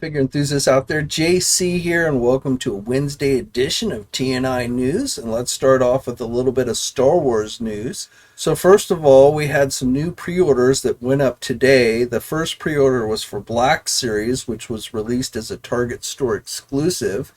Figure enthusiasts out there, JC here, and welcome to a Wednesday edition of TNInews. And let's start off with a little bit of Star Wars news. So first of all, we had some new pre-orders that went up today. The first pre-order was for Black Series, which was released as a Target store exclusive.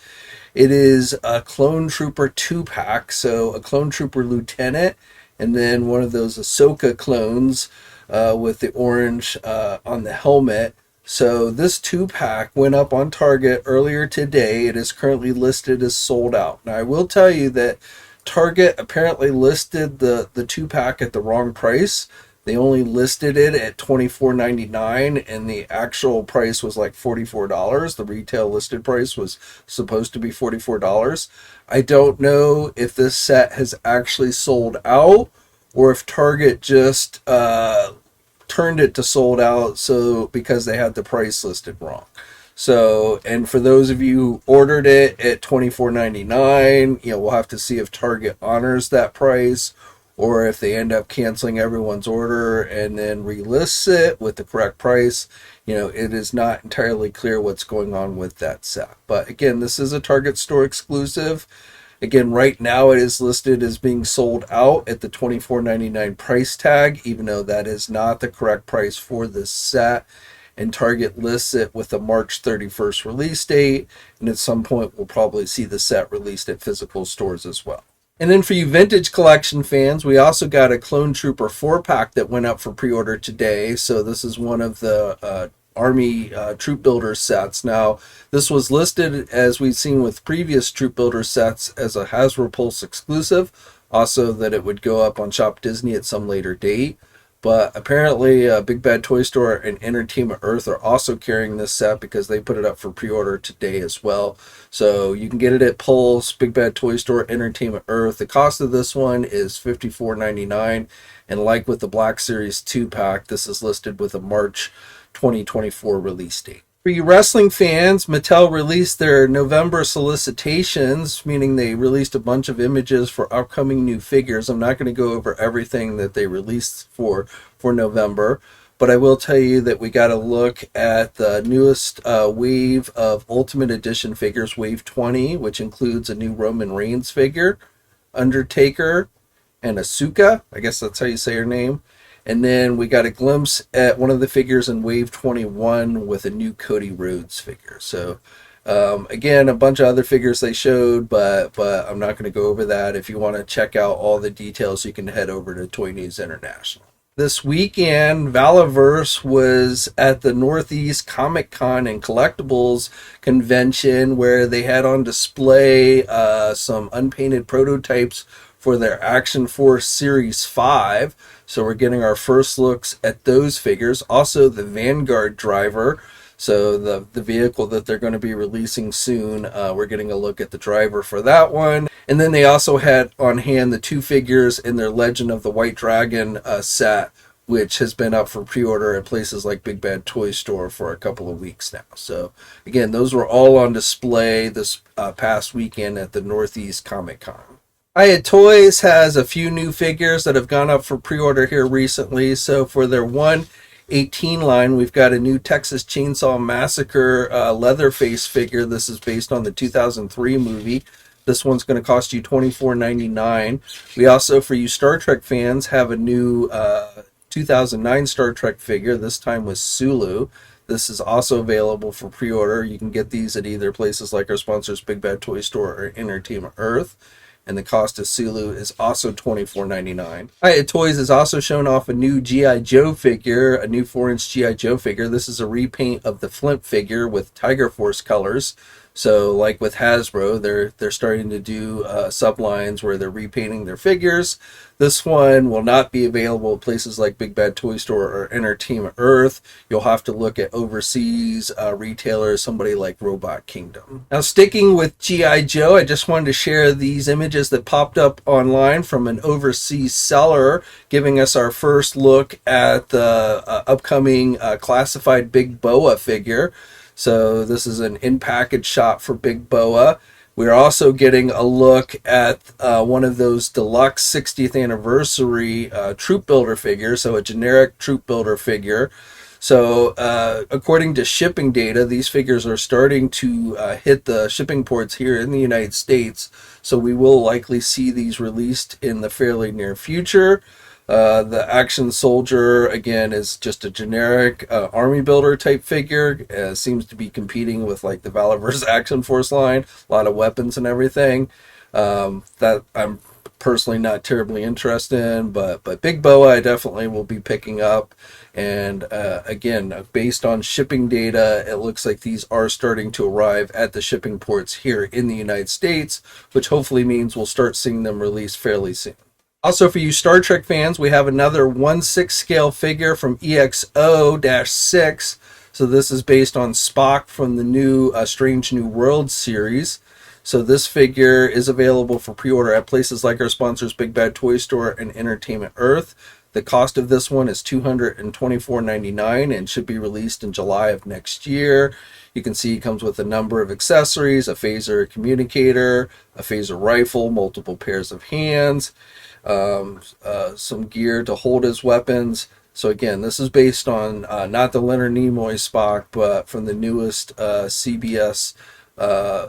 It is a Clone Trooper 2-pack, so a Clone Trooper Lieutenant, and then one of those Ahsoka clones with the orange on the helmet. So this 2-pack went up on Target earlier today. It is currently listed as sold out. Now I will tell you that Target apparently listed the 2-pack at the wrong price. They only listed it at $24.99 and the actual price was like $44. The retail listed price was supposed to be $44. I don't know if this set has actually sold out or if Target just turned it to sold out so because they had the price listed wrong. So, and for those of you who ordered it at $24.99, we'll have to see if Target honors that price or if they end up canceling everyone's order and then relists it with the correct price. It is not entirely clear what's going on with that set. But again, this is a Target store exclusive. Again, right now it is listed as being sold out at the $24.99 price tag, even though that is not the correct price for this set. And Target lists it with a March 31st release date, and at some point we'll probably see the set released at physical stores as well. And then for you vintage collection fans, we also got a Clone Trooper 4-pack that went up for pre-order today. So this is one of the Army troop builder sets. Now this was listed, as we've seen with previous troop builder sets, as a Hasbro Pulse exclusive, also that it would go up on Shop Disney at some later date. But apparently Big Bad Toy Store and Entertainment Earth are also carrying this set because they put it up for pre-order today as well. So you can get it at Pulse, Big Bad Toy Store, Entertainment Earth. The cost of this one is $54.99, and like with the Black Series 2-pack, this is listed with a March 2024 release date. For you wrestling fans, Mattel released their November solicitations, meaning they released a bunch of images for upcoming new figures. I'm not going to go over everything that they released for November, but I will tell you that we got a look at the newest wave of Ultimate Edition figures, Wave 20, which includes a new Roman Reigns figure, Undertaker, and Asuka. I guess that's how you say her name. And then we got a glimpse at one of the figures in Wave 21 with a new Cody Rhodes figure. So, again, a bunch of other figures they showed, but I'm not going to go over that. If you want to check out all the details, you can head over to Toy News International. This weekend, Valaverse was at the Northeast Comic Con and Collectibles convention where they had on display some unpainted prototypes for their Action Force Series 5. So we're getting our first looks at those figures. Also the Vanguard driver, so the vehicle that they're going to be releasing soon, we're getting a look at the driver for that one. And then they also had on hand the 2 figures in their Legend of the White Dragon set, which has been up for pre-order at places like Big Bad Toy Store for a couple of weeks now. So again, those were all on display this past weekend at the Northeast Comic Con. Hiya Toys has a few new figures that have gone up for pre-order here recently. So for their 1/18 line, we've got a new Texas Chainsaw Massacre Leatherface figure. This is based on the 2003 movie. This one's going to cost you $24.99. We also, for you Star Trek fans, have a new 2009 Star Trek figure, this time with Sulu. This is also available for pre-order. You can get these at either places like our sponsors, Big Bad Toy Store or Entertainment Earth. And the cost of Sulu is also $24.99. Hiya Toys has also shown off a new GIjoe figure, a new 4-inch GIjoe figure. This is a repaint of the Flint figure with Tiger Force colors. So like with Hasbro, they're starting to do sublines where they're repainting their figures. This one will not be available at places like Big Bad Toy Store or Entertainment Earth. You'll have to look at overseas retailers, somebody like Robot Kingdom. Now sticking with GIjoe, I just wanted to share these images that popped up online from an overseas seller, giving us our first look at the upcoming classified Big Boa figure. So this is an in-package shot for Big Boa, We're also getting a look at one of those deluxe 60th anniversary troop builder figures, so a generic troop builder figure. So according to shipping data, these figures are starting to hit the shipping ports here in the United States, so we will likely see these released in the fairly near future. The Action Soldier, again, is just a generic army builder type figure. Seems to be competing with like the Valaverse Action Force line, a lot of weapons and everything. That I'm personally not terribly interested in, but Big Boa I definitely will be picking up. And again, based on shipping data, it looks like these are starting to arrive at the shipping ports here in the United States, which hopefully means we'll start seeing them released fairly soon. Also, for you Star Trek fans, we have another 1/6 scale figure from EXO-6. So this is based on Spock from the new Strange New World series. So this figure is available for pre-order at places like our sponsors Big Bad Toy Store and Entertainment Earth. The cost of this one is $224.99 and should be released in July of next year. You can see it comes with a number of accessories, a phaser communicator, a phaser rifle, multiple pairs of hands, some gear to hold his weapons. So again, this is based on not the Leonard Nimoy Spock, but from the newest CBS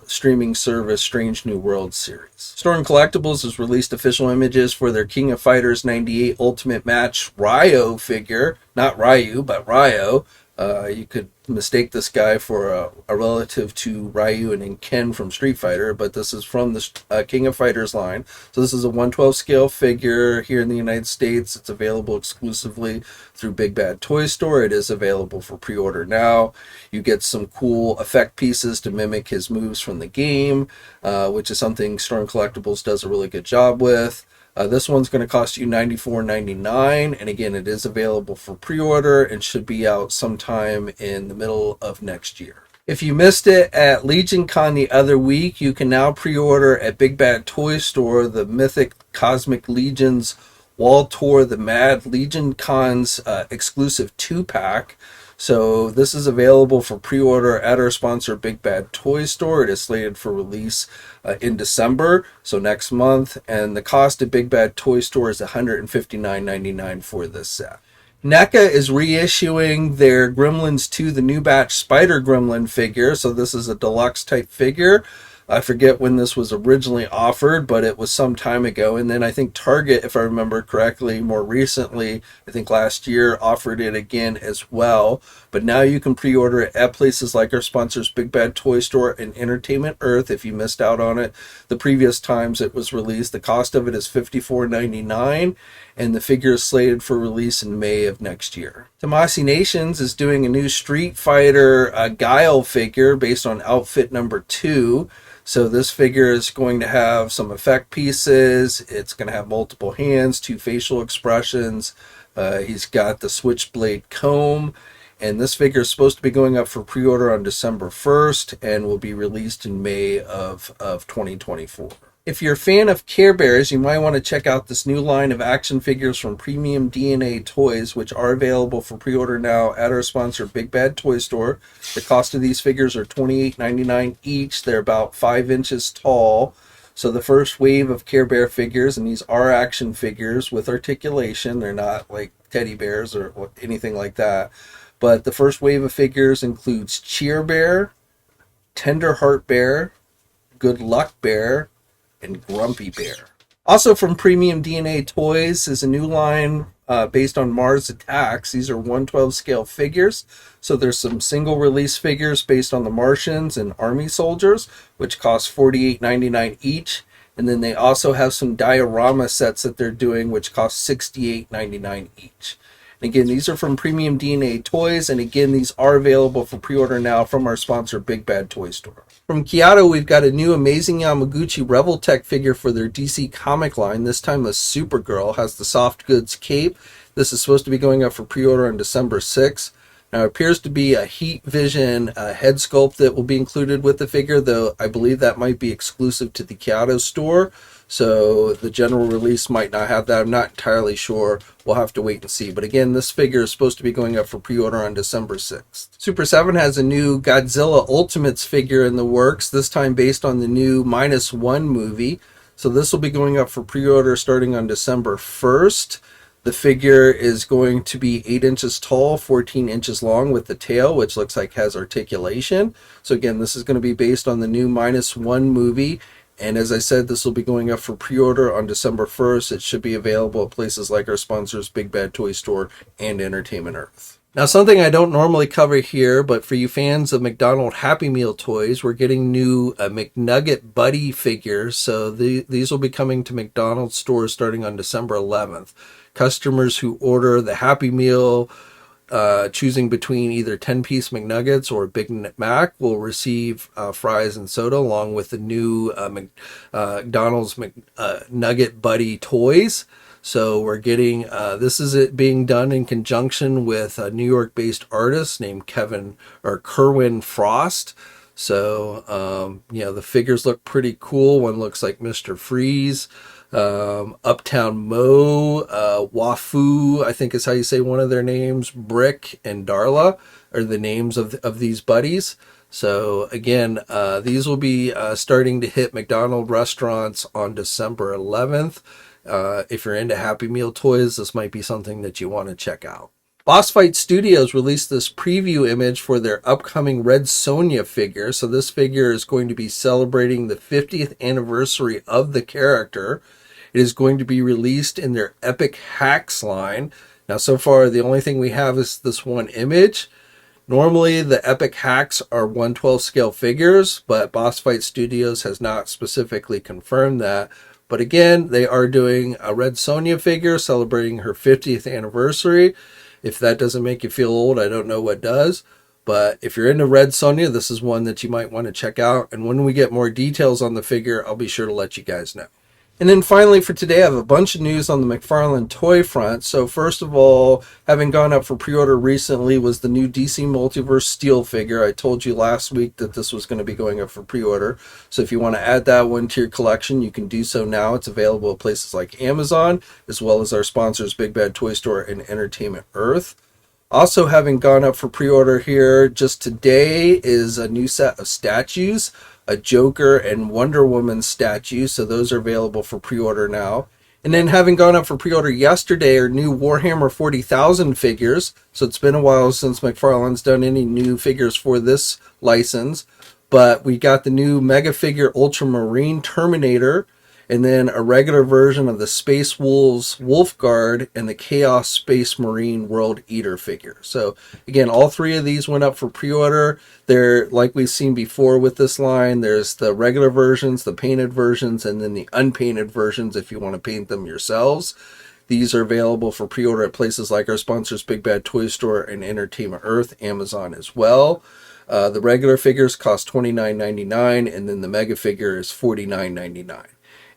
streaming service Strange New World series. Storm Collectibles has released official images for their King of Fighters 98 Ultimate Match Ryo figure. Not Ryu, but Ryo. You could mistake this guy for a relative to Ryu and Ken from Street Fighter, but this is from the King of Fighters line. So this is a 1/12 scale figure here in the United States. It's available exclusively through Big Bad Toy Store. It is available for pre-order now. You get some cool effect pieces to mimic his moves from the game, which is something Storm Collectibles does a really good job with. This one's going to cost you $94.99, and again, it is available for pre-order and should be out sometime in the middle of next year. If you missed it at Legion Con the other week, you can now pre-order at Big Bad Toy Store the Mythic Cosmic Legions Wall Tour, the Mad Legion Cons exclusive 2-pack. So this is available for pre-order at our sponsor Big Bad Toy Store. It is slated for release in December, so next month, and the cost at Big Bad Toy Store is $159.99 for this set. NECA is reissuing their Gremlins 2, the new batch Spider-Gremlin figure, so this is a deluxe type figure. I forget when this was originally offered, but it was some time ago. And then I think Target, if I remember correctly, more recently, I think last year, offered it again as well. But now you can pre-order it at places like our sponsors Big Bad Toy Store and Entertainment Earth if you missed out on it the previous times it was released. The cost of it is $54.99, and the figure is slated for release in May of next year. Tamashii Nations is doing a new Street Fighter Guile figure based on outfit number 2. So this figure is going to have some effect pieces. It's going to have multiple hands, 2 facial expressions. He's got the switchblade comb. And this figure is supposed to be going up for pre-order on December 1st and will be released in May of 2024. If you're a fan of Care Bears, you might want to check out this new line of action figures from Premium DNA Toys, which are available for pre-order now at our sponsor Big Bad Toy Store. The cost of these figures are $28.99 each. They're about 5 inches tall. So the first wave of Care Bear figures, and these are action figures with articulation. They're not like teddy bears or anything like that. But the first wave of figures includes Cheer Bear, Tender Heart Bear, Good Luck Bear, and Grumpy Bear. Also from Premium DNA Toys is a new line based on Mars Attacks. These are 1/12 scale figures. So there's some single release figures based on the Martians and Army soldiers, which cost $48.99 each. And then they also have some diorama sets that they're doing, which cost $68.99 each. And again, these are from Premium DNA Toys, and again, these are available for pre-order now from our sponsor, Big Bad Toy Store. From Kaiyodo, we've got a new Amazing Yamaguchi Revoltech figure for their DC comic line. This time, a Supergirl has the soft goods cape. This is supposed to be going up for pre-order on December 6th. Now, it appears to be a heat vision head sculpt that will be included with the figure, though I believe that might be exclusive to the Kaiyodo store. So the general release might not have that. I'm not entirely sure. We'll have to wait and see. But again, this figure is supposed to be going up for pre-order on December 6th. Super 7 has a new Godzilla Ultimates figure in the works, this time based on the new -1 movie. So this will be going up for pre-order starting on December 1st. The figure is going to be 8 inches tall, 14 inches long with the tail, which looks like has articulation. So again, this is going to be based on the new -1 movie. And as I said, this will be going up for pre-order on December 1st. It should be available at places like our sponsors, Big Bad Toy Store and Entertainment Earth. Now, something I don't normally cover here, but for you fans of McDonald Happy Meal toys, we're getting new McNugget Buddy figures. So these will be coming to McDonald's stores starting on December 11th. Customers who order the Happy Meal, choosing between either 10-piece McNuggets or Big Mac, will receive fries and soda along with the new McDonald's McNugget Buddy toys. So we're getting, this is it being done in conjunction with a New York-based artist named Kerwin Frost. So, the figures look pretty cool. One looks like Mr. Freeze. Uptown Mo, Wafu, I think is how you say one of their names, Brick and Darla are the names of these buddies. So again, these will be starting to hit McDonald's restaurants on December 11th. If you're into Happy Meal toys, this might be something that you want to check out. Boss Fight Studios released this preview image for their upcoming Red Sonja figure. So this figure is going to be celebrating the 50th anniversary of the character. It is going to be released in their Epic Hacks line. Now, so far, the only thing we have is this one image. Normally, the Epic Hacks are 1/12 scale figures, but Boss Fight Studios has not specifically confirmed that. But again, they are doing a Red Sonja figure celebrating her 50th anniversary. If that doesn't make you feel old, I don't know what does. But if you're into Red Sonja, this is one that you might want to check out. And when we get more details on the figure, I'll be sure to let you guys know. And then finally for today, I have a bunch of news on the McFarlane toy front. So first of all, having gone up for pre-order recently was the new DC Multiverse Steel figure. I told you last week that this was going to be going up for pre-order. So if you want to add that one to your collection, you can do so now. It's available at places like Amazon, as well as our sponsors, Big Bad Toy Store and Entertainment Earth. Also, having gone up for pre-order here just today is a new set of statues, a Joker and Wonder Woman statue. So those are available for pre-order now. And then having gone up for pre-order yesterday are new Warhammer 40,000 figures. So it's been a while since McFarlane's done any new figures for this license. But we got the new Mega Figure Ultramarine Terminator, and then a regular version of the Space Wolves Wolf Guard and the Chaos Space Marine World Eater figure. So again, all three of these went up for pre-order. They're like we've seen before with this line. There's the regular versions, the painted versions, and then the unpainted versions if you want to paint them yourselves. These are available for pre-order at places like our sponsors, Big Bad Toy Store and Entertainment Earth, Amazon as well. The regular figures cost $29.99, and then the mega figure is $49.99.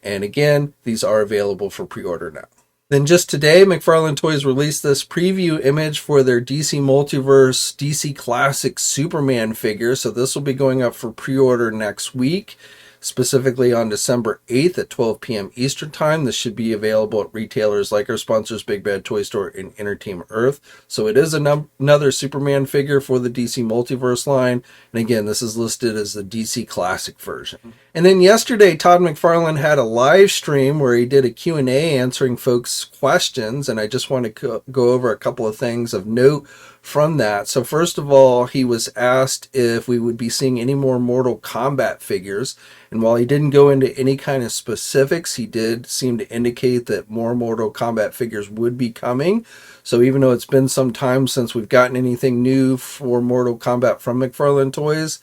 And again, these are available for pre-order now. Then just today, McFarlane Toys released this preview image for their DC Multiverse DC Classic Superman figure. So this will be going up for pre-order next week, specifically on December 8th at 12 p.m. Eastern Time. This should be available at retailers like our sponsors, Big Bad Toy Store and Entertainment Earth. So it is another Superman figure for the DC Multiverse line. And again, this is listed as the DC Classic version. And then yesterday, Todd McFarlane had a live stream where he did a Q&A answering folks' questions. And I just want to go over a couple of things of note from that. So first of all, he was asked if we would be seeing any more Mortal Kombat figures. And while he didn't go into any kind of specifics, he did seem to indicate that more Mortal Kombat figures would be coming. So even though it's been some time since we've gotten anything new for Mortal Kombat from McFarlane Toys,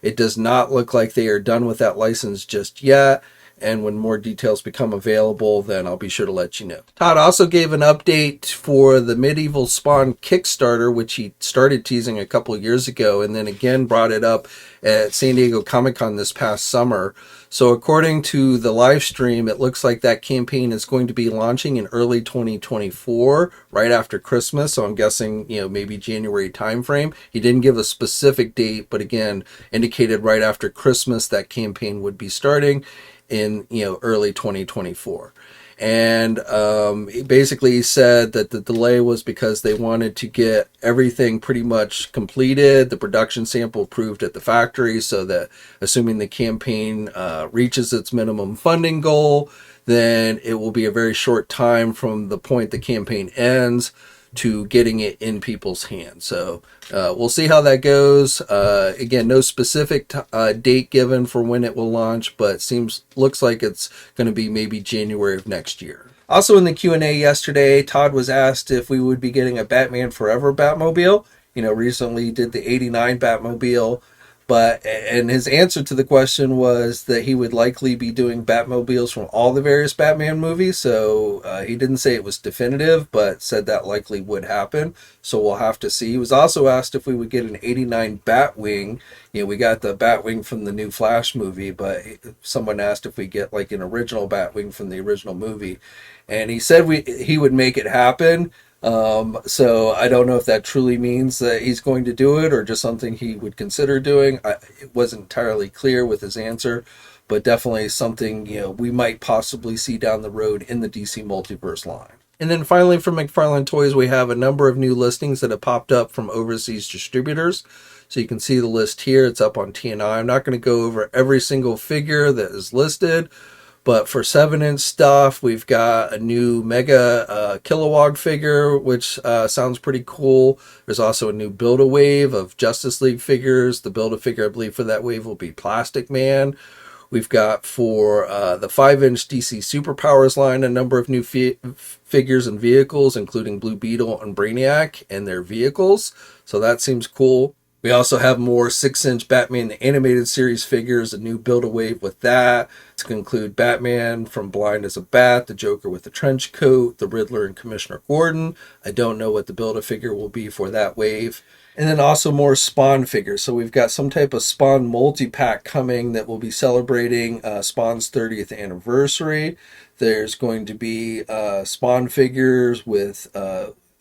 it does not look like they are done with that license just yet. And when more details become available, then I'll be sure to let you know. Todd also gave an update for the Medieval Spawn Kickstarter, which he started teasing a couple of years ago, and then again brought it up at San Diego Comic-Con this past summer. So according to the live stream, it looks like that campaign is going to be launching in early 2024, right after Christmas. So I'm guessing, maybe January timeframe. He didn't give a specific date, but again, indicated right after Christmas that campaign would be starting. in early 2024. And basically he said that the delay was because they wanted to get everything pretty much completed, the production sample approved at the factory, so that assuming the campaign reaches its minimum funding goal, then it will be a very short time from the point the campaign ends to getting it in people's hands. So we'll see how that goes. Again, no specific date given for when it will launch, but looks like it's going to be maybe January of next year. Also in the Q&A yesterday, Todd was asked if we would be getting a Batman Forever Batmobile. Recently did the 89 Batmobile, and his answer to the question was that he would likely be doing Batmobiles from all the various Batman movies. So he didn't say it was definitive, but said that likely would happen. So we'll have to see. He was also asked if we would get an 89 Batwing. We got the Batwing from the new Flash movie, but someone asked if we get like an original Batwing from the original movie. And he said he would make it happen. So I don't know if that truly means that he's going to do it or just something he would consider doing. It wasn't entirely clear with his answer, but definitely something we might possibly see down the road in the DC Multiverse line. And then finally from McFarlane Toys, we have a number of new listings that have popped up from overseas distributors. So you can see the list here. It's up on TNI. I'm not going to go over every single figure that is listed, but for 7-inch stuff, we've got a new Mega Kilowog figure, which sounds pretty cool. There's also a new Build-A-Wave of Justice League figures. The Build-A-Figure, I believe, for that wave will be Plastic Man. We've got for the 5-inch DC Superpowers line a number of new figures and vehicles, including Blue Beetle and Brainiac and their vehicles. So that seems cool. We also have more 6-inch Batman the Animated Series figures, a new Build-A-Wave with that. It's going to include Batman from Blind as a Bat, the Joker with the trench coat, the Riddler and Commissioner Gordon. I don't know what the Build-A-Figure will be for that wave. And then also more Spawn figures. So we've got some type of Spawn multi-pack coming that will be celebrating Spawn's 30th anniversary. There's going to be Spawn figures with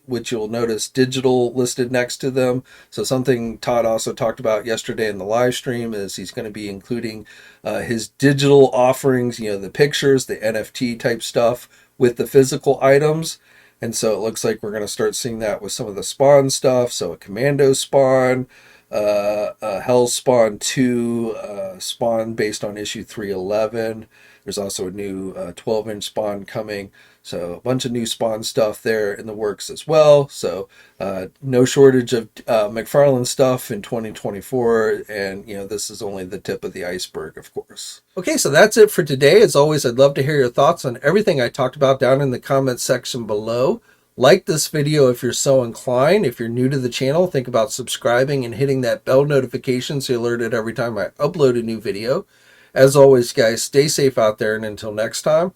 which you'll notice digital listed next to them. So something Todd also talked about yesterday in the live stream is he's going to be including his digital offerings, the pictures, the NFT type stuff with the physical items. And so it looks like we're going to start seeing that with some of the Spawn stuff. So a Commando Spawn, a Hell Spawn 2, Spawn based on issue 311. There's also a new 12-inch Spawn coming. So a bunch of new Spawn stuff there in the works as well. So no shortage of McFarlane stuff in 2024. And, this is only the tip of the iceberg, of course. Okay, so that's it for today. As always, I'd love to hear your thoughts on everything I talked about down in the comments section below. Like this video if you're so inclined. If you're new to the channel, think about subscribing and hitting that bell notification so you're alerted every time I upload a new video. As always, guys, stay safe out there, and until next time,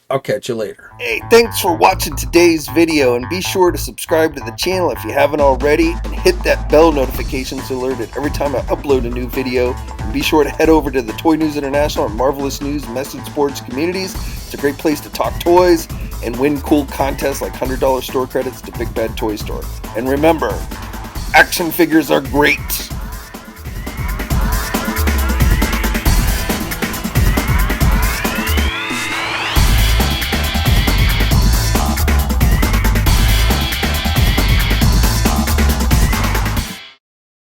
I'll catch you later. Hey, thanks for watching today's video, and be sure to subscribe to the channel if you haven't already, and hit that bell notification so you're alerted every time I upload a new video. And be sure to head over to the Toy News International and Marvelous News message boards communities. It's a great place to talk toys and win cool contests like $100 store credits to Big Bad Toy Store. And remember, action figures are great.